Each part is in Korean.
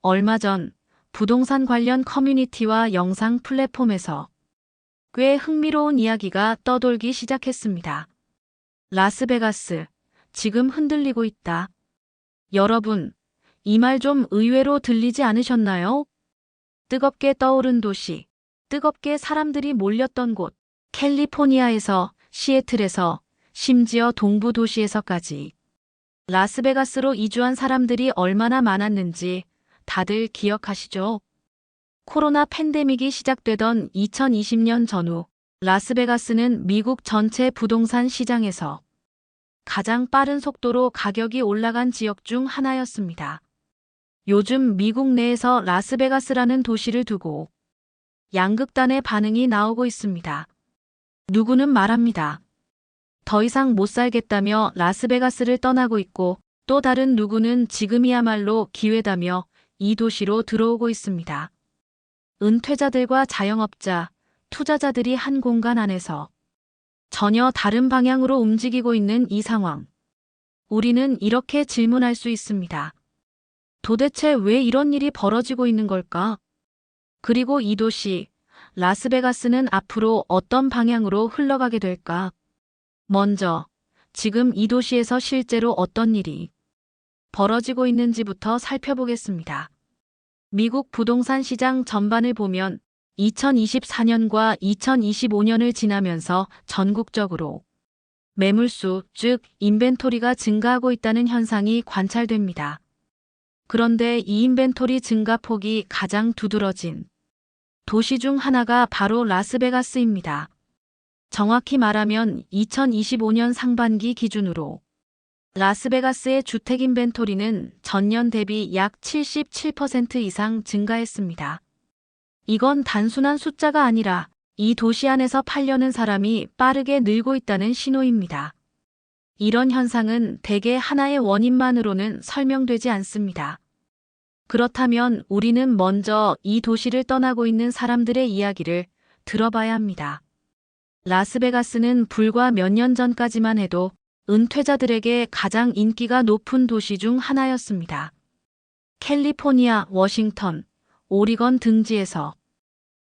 얼마 전 부동산 관련 커뮤니티와 영상 플랫폼에서 꽤 흥미로운 이야기가 떠돌기 시작했습니다. 라스베가스, 지금 흔들리고 있다. 여러분, 이 말 좀 의외로 들리지 않으셨나요? 뜨겁게 떠오른 도시, 뜨겁게 사람들이 몰렸던 곳, 캘리포니아에서, 시애틀에서, 심지어 동부 도시에서까지 라스베가스로 이주한 사람들이 얼마나 많았는지 다들 기억하시죠? 코로나 팬데믹이 시작되던 2020년 전후 라스베가스는 미국 전체 부동산 시장에서 가장 빠른 속도로 가격이 올라간 지역 중 하나였습니다. 요즘 미국 내에서 라스베가스라는 도시를 두고 양극단의 반응이 나오고 있습니다. 누구는 말합니다. 더 이상 못 살겠다며 라스베가스를 떠나고 있고, 또 다른 누구는 지금이야말로 기회다며 이 도시로 들어오고 있습니다. 은퇴자들과 자영업자, 투자자들이 한 공간 안에서 전혀 다른 방향으로 움직이고 있는 이 상황. 우리는 이렇게 질문할 수 있습니다. 도대체 왜 이런 일이 벌어지고 있는 걸까? 그리고 이 도시, 라스베가스는 앞으로 어떤 방향으로 흘러가게 될까? 먼저, 지금 이 도시에서 실제로 어떤 일이 벌어지고 있는지부터 살펴보겠습니다. 미국 부동산 시장 전반을 보면 2024년과 2025년을 지나면서 전국적으로 매물수, 즉 인벤토리가 증가하고 있다는 현상이 관찰됩니다. 그런데 이 인벤토리 증가 폭이 가장 두드러진 도시 중 하나가 바로 라스베가스입니다. 정확히 말하면 2025년 상반기 기준으로 라스베가스의 주택 인벤토리는 전년 대비 약 77% 이상 증가했습니다. 이건 단순한 숫자가 아니라 이 도시 안에서 팔려는 사람이 빠르게 늘고 있다는 신호입니다. 이런 현상은 대개 하나의 원인만으로는 설명되지 않습니다. 그렇다면 우리는 먼저 이 도시를 떠나고 있는 사람들의 이야기를 들어봐야 합니다. 라스베가스는 불과 몇 년 전까지만 해도 은퇴자들에게 가장 인기가 높은 도시 중 하나였습니다. 캘리포니아, 워싱턴, 오리건 등지에서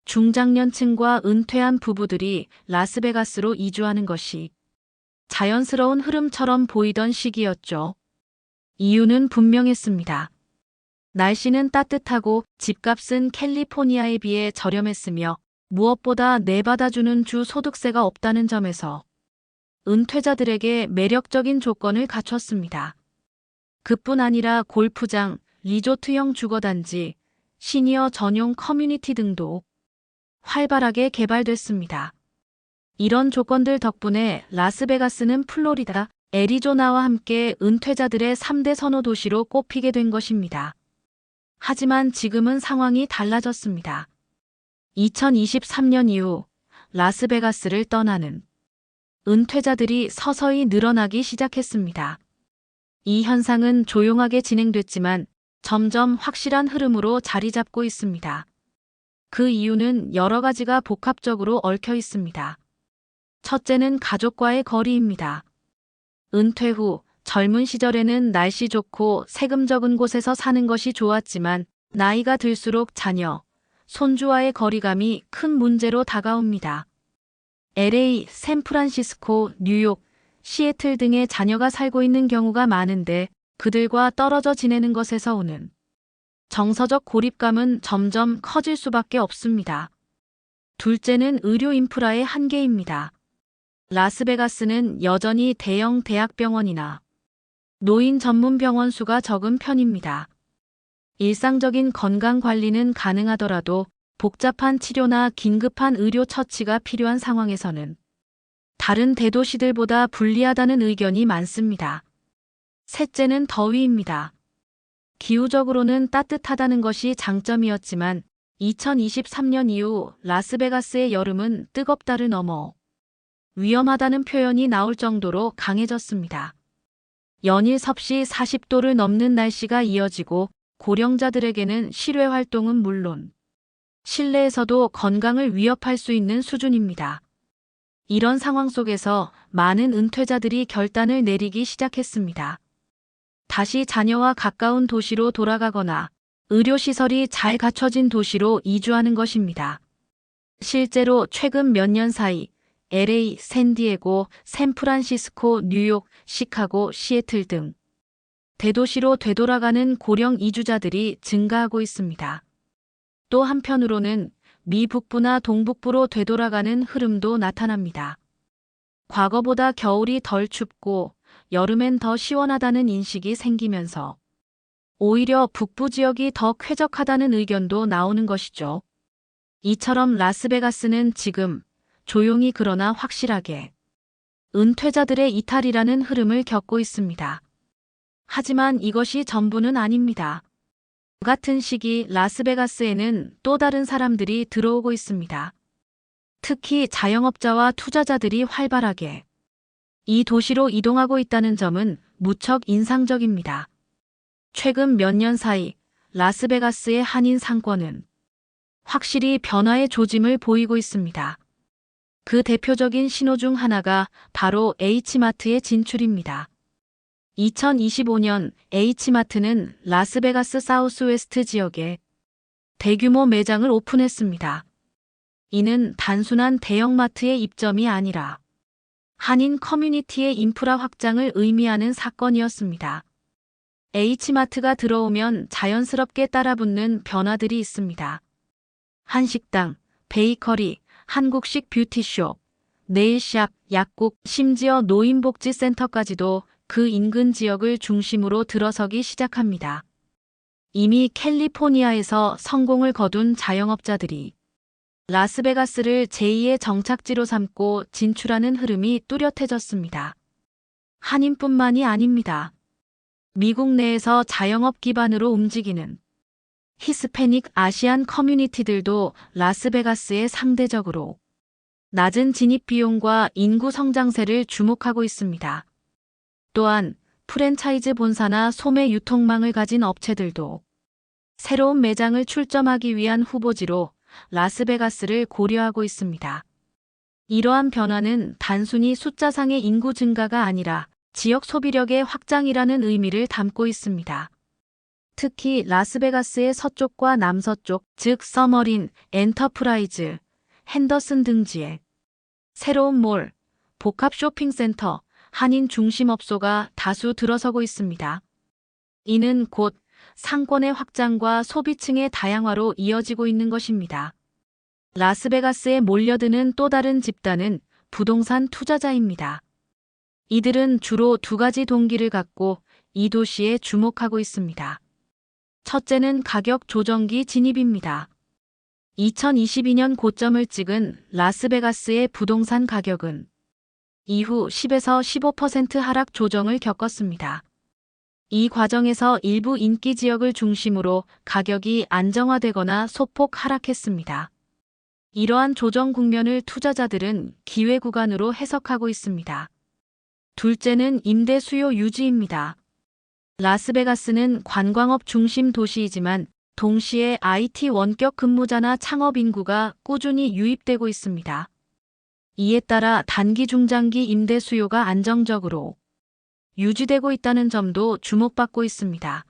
중장년층과 은퇴한 부부들이 라스베가스로 이주하는 것이 자연스러운 흐름처럼 보이던 시기였죠. 이유는 분명했습니다. 날씨는 따뜻하고 집값은 캘리포니아에 비해 저렴했으며 무엇보다 내받아주는 주 소득세가 없다는 점에서 은퇴자들에게 매력적인 조건을 갖췄습니다. 그뿐 아니라 골프장, 리조트형 주거단지, 시니어 전용 커뮤니티 등도 활발하게 개발됐습니다. 이런 조건들 덕분에 라스베가스는 플로리다, 애리조나와 함께 은퇴자들의 3대 선호 도시로 꼽히게 된 것입니다. 하지만 지금은 상황이 달라졌습니다. 2023년 이후 라스베가스를 떠나는 은퇴자들이 서서히 늘어나기 시작했습니다. 이 현상은 조용하게 진행됐지만 점점 확실한 흐름으로 자리 잡고 있습니다. 그 이유는 여러 가지가 복합적으로 얽혀 있습니다. 첫째는 가족과의 거리입니다. 은퇴 후 젊은 시절에는 날씨 좋고 세금 적은 곳에서 사는 것이 좋았지만 나이가 들수록 자녀, 손주와의 거리감이 큰 문제로 다가옵니다. LA, 샌프란시스코, 뉴욕, 시애틀 등의 자녀가 살고 있는 경우가 많은데 그들과 떨어져 지내는 것에서 오는 정서적 고립감은 점점 커질 수밖에 없습니다. 둘째는 의료 인프라의 한계입니다. 라스베가스는 여전히 대형 대학병원이나 노인 전문 병원 수가 적은 편입니다. 일상적인 건강 관리는 가능하더라도 복잡한 치료나 긴급한 의료 처치가 필요한 상황에서는 다른 대도시들보다 불리하다는 의견이 많습니다. 셋째는 더위입니다. 기후적으로는 따뜻하다는 것이 장점이었지만 2023년 이후 라스베가스의 여름은 뜨겁다를 넘어 위험하다는 표현이 나올 정도로 강해졌습니다. 연일 섭씨 40도를 넘는 날씨가 이어지고 고령자들에게는 실외 활동은 물론 실내에서도 건강을 위협할 수 있는 수준입니다. 이런 상황 속에서 많은 은퇴자들이 결단을 내리기 시작했습니다. 다시 자녀와 가까운 도시로 돌아가거나 의료시설이 잘 갖춰진 도시로 이주하는 것입니다. 실제로 최근 몇 년 사이 LA, 샌디에고, 샌프란시스코, 뉴욕, 시카고, 시애틀 등 대도시로 되돌아가는 고령 이주자들이 증가하고 있습니다. 또 한편으로는 미 북부나 동북부로 되돌아가는 흐름도 나타납니다. 과거보다 겨울이 덜 춥고 여름엔 더 시원하다는 인식이 생기면서 오히려 북부 지역이 더 쾌적하다는 의견도 나오는 것이죠. 이처럼 라스베가스는 지금 조용히 그러나 확실하게 은퇴자들의 이탈이라는 흐름을 겪고 있습니다. 하지만 이것이 전부는 아닙니다. 같은 시기 라스베가스에는 또 다른 사람들이 들어오고 있습니다. 특히 자영업자와 투자자들이 활발하게 이 도시로 이동하고 있다는 점은 무척 인상적입니다. 최근 몇 년 사이 라스베가스의 한인 상권은 확실히 변화의 조짐을 보이고 있습니다. 그 대표적인 신호 중 하나가 바로 H마트의 진출입니다. 2025년 H마트는 라스베가스 사우스웨스트 지역에 대규모 매장을 오픈했습니다. 이는 단순한 대형마트의 입점이 아니라 한인 커뮤니티의 인프라 확장을 의미하는 사건이었습니다. H마트가 들어오면 자연스럽게 따라붙는 변화들이 있습니다. 한식당, 베이커리, 한국식 뷰티숍, 네일샵, 약국, 심지어 노인복지센터까지도 그 인근 지역을 중심으로 들어서기 시작합니다. 이미 캘리포니아에서 성공을 거둔 자영업자들이 라스베가스를 제2의 정착지로 삼고 진출하는 흐름이 뚜렷해졌습니다. 한인뿐만이 아닙니다. 미국 내에서 자영업 기반으로 움직이는 히스패닉 아시안 커뮤니티들도 라스베가스에 상대적으로 낮은 진입 비용과 인구 성장세를 주목하고 있습니다. 또한 프랜차이즈 본사나 소매 유통망을 가진 업체들도 새로운 매장을 출점하기 위한 후보지로 라스베가스를 고려하고 있습니다. 이러한 변화는 단순히 숫자상의 인구 증가가 아니라 지역 소비력의 확장이라는 의미를 담고 있습니다. 특히 라스베가스의 서쪽과 남서쪽, 즉 서머린, 엔터프라이즈, 핸더슨 등지에 새로운 몰, 복합 쇼핑센터, 한인 중심업소가 다수 들어서고 있습니다. 이는 곧 상권의 확장과 소비층의 다양화로 이어지고 있는 것입니다. 라스베가스에 몰려드는 또 다른 집단은 부동산 투자자입니다. 이들은 주로 두 가지 동기를 갖고 이 도시에 주목하고 있습니다. 첫째는 가격 조정기 진입입니다. 2022년 고점을 찍은 라스베가스의 부동산 가격은 이후 10에서 15% 하락 조정을 겪었습니다. 이 과정에서 일부 인기 지역을 중심으로 가격이 안정화되거나 소폭 하락했습니다. 이러한 조정 국면을 투자자들은 기회 구간으로 해석하고 있습니다. 둘째는 임대 수요 유지입니다. 라스베가스는 관광업 중심 도시이지만 동시에 IT 원격 근무자나 창업 인구가 꾸준히 유입되고 있습니다. 이에 따라 단기 중장기 임대 수요가 안정적으로 유지되고 있다는 점도 주목받고 있습니다.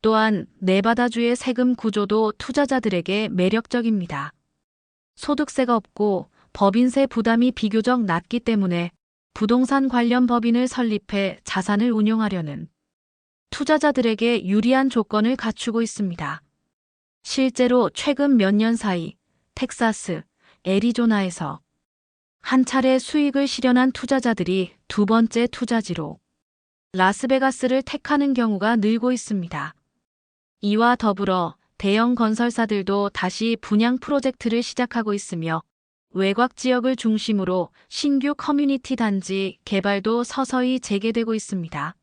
또한 네바다주의 세금 구조도 투자자들에게 매력적입니다. 소득세가 없고 법인세 부담이 비교적 낮기 때문에 부동산 관련 법인을 설립해 자산을 운용하려는 투자자들에게 유리한 조건을 갖추고 있습니다. 실제로 최근 몇 년 사이 텍사스, 애리조나에서 한 차례 수익을 실현한 투자자들이 두 번째 투자지로 라스베가스를 택하는 경우가 늘고 있습니다. 이와 더불어 대형 건설사들도 다시 분양 프로젝트를 시작하고 있으며 외곽 지역을 중심으로 신규 커뮤니티 단지 개발도 서서히 재개되고 있습니다.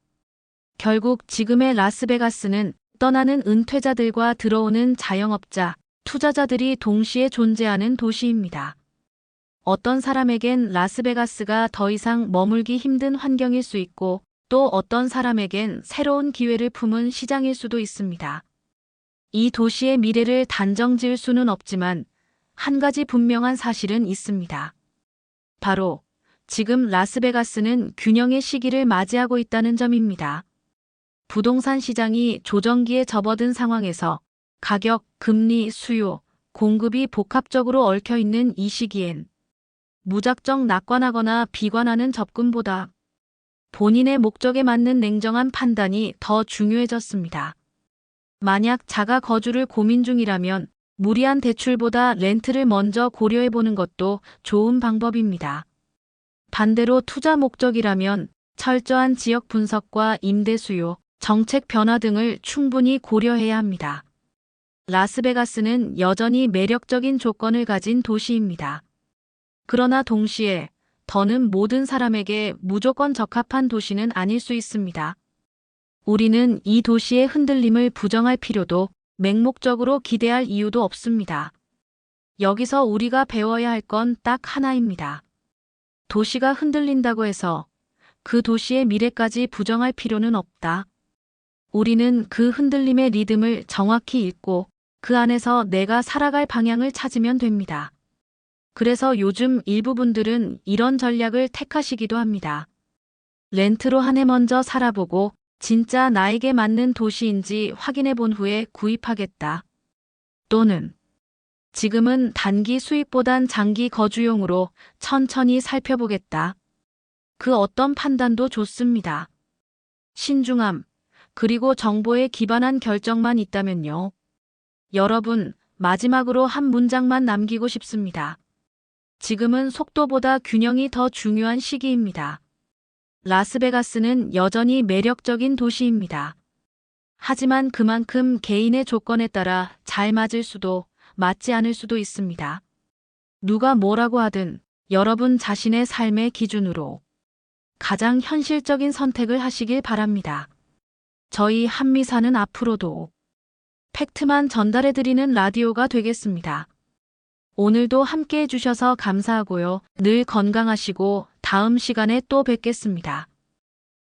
결국 지금의 라스베가스는 떠나는 은퇴자들과 들어오는 자영업자, 투자자들이 동시에 존재하는 도시입니다. 어떤 사람에겐 라스베가스가 더 이상 머물기 힘든 환경일 수 있고 또 어떤 사람에겐 새로운 기회를 품은 시장일 수도 있습니다. 이 도시의 미래를 단정 지을 수는 없지만 한 가지 분명한 사실은 있습니다. 바로 지금 라스베가스는 균형의 시기를 맞이하고 있다는 점입니다. 부동산 시장이 조정기에 접어든 상황에서 가격, 금리, 수요, 공급이 복합적으로 얽혀 있는 이 시기엔 무작정 낙관하거나 비관하는 접근보다 본인의 목적에 맞는 냉정한 판단이 더 중요해졌습니다. 만약 자가 거주를 고민 중이라면 무리한 대출보다 렌트를 먼저 고려해보는 것도 좋은 방법입니다. 반대로 투자 목적이라면 철저한 지역 분석과 임대 수요, 정책 변화 등을 충분히 고려해야 합니다. 라스베가스는 여전히 매력적인 조건을 가진 도시입니다. 그러나 동시에 더는 모든 사람에게 무조건 적합한 도시는 아닐 수 있습니다. 우리는 이 도시의 흔들림을 부정할 필요도 맹목적으로 기대할 이유도 없습니다. 여기서 우리가 배워야 할 건 딱 하나입니다. 도시가 흔들린다고 해서 그 도시의 미래까지 부정할 필요는 없다. 우리는 그 흔들림의 리듬을 정확히 읽고 그 안에서 내가 살아갈 방향을 찾으면 됩니다. 그래서 요즘 일부 분들은 이런 전략을 택하시기도 합니다. 렌트로 한 해 먼저 살아보고 진짜 나에게 맞는 도시인지 확인해 본 후에 구입하겠다. 또는 지금은 단기 수익보단 장기 거주용으로 천천히 살펴보겠다. 그 어떤 판단도 좋습니다. 신중함, 그리고 정보에 기반한 결정만 있다면요. 여러분, 마지막으로 한 문장만 남기고 싶습니다. 지금은 속도보다 균형이 더 중요한 시기입니다. 라스베가스는 여전히 매력적인 도시입니다. 하지만 그만큼 개인의 조건에 따라 잘 맞을 수도 맞지 않을 수도 있습니다. 누가 뭐라고 하든 여러분 자신의 삶의 기준으로 가장 현실적인 선택을 하시길 바랍니다. 저희 한미사는 앞으로도 팩트만 전달해드리는 라디오가 되겠습니다. 오늘도 함께 해주셔서 감사하고요. 늘 건강하시고 다음 시간에 또 뵙겠습니다.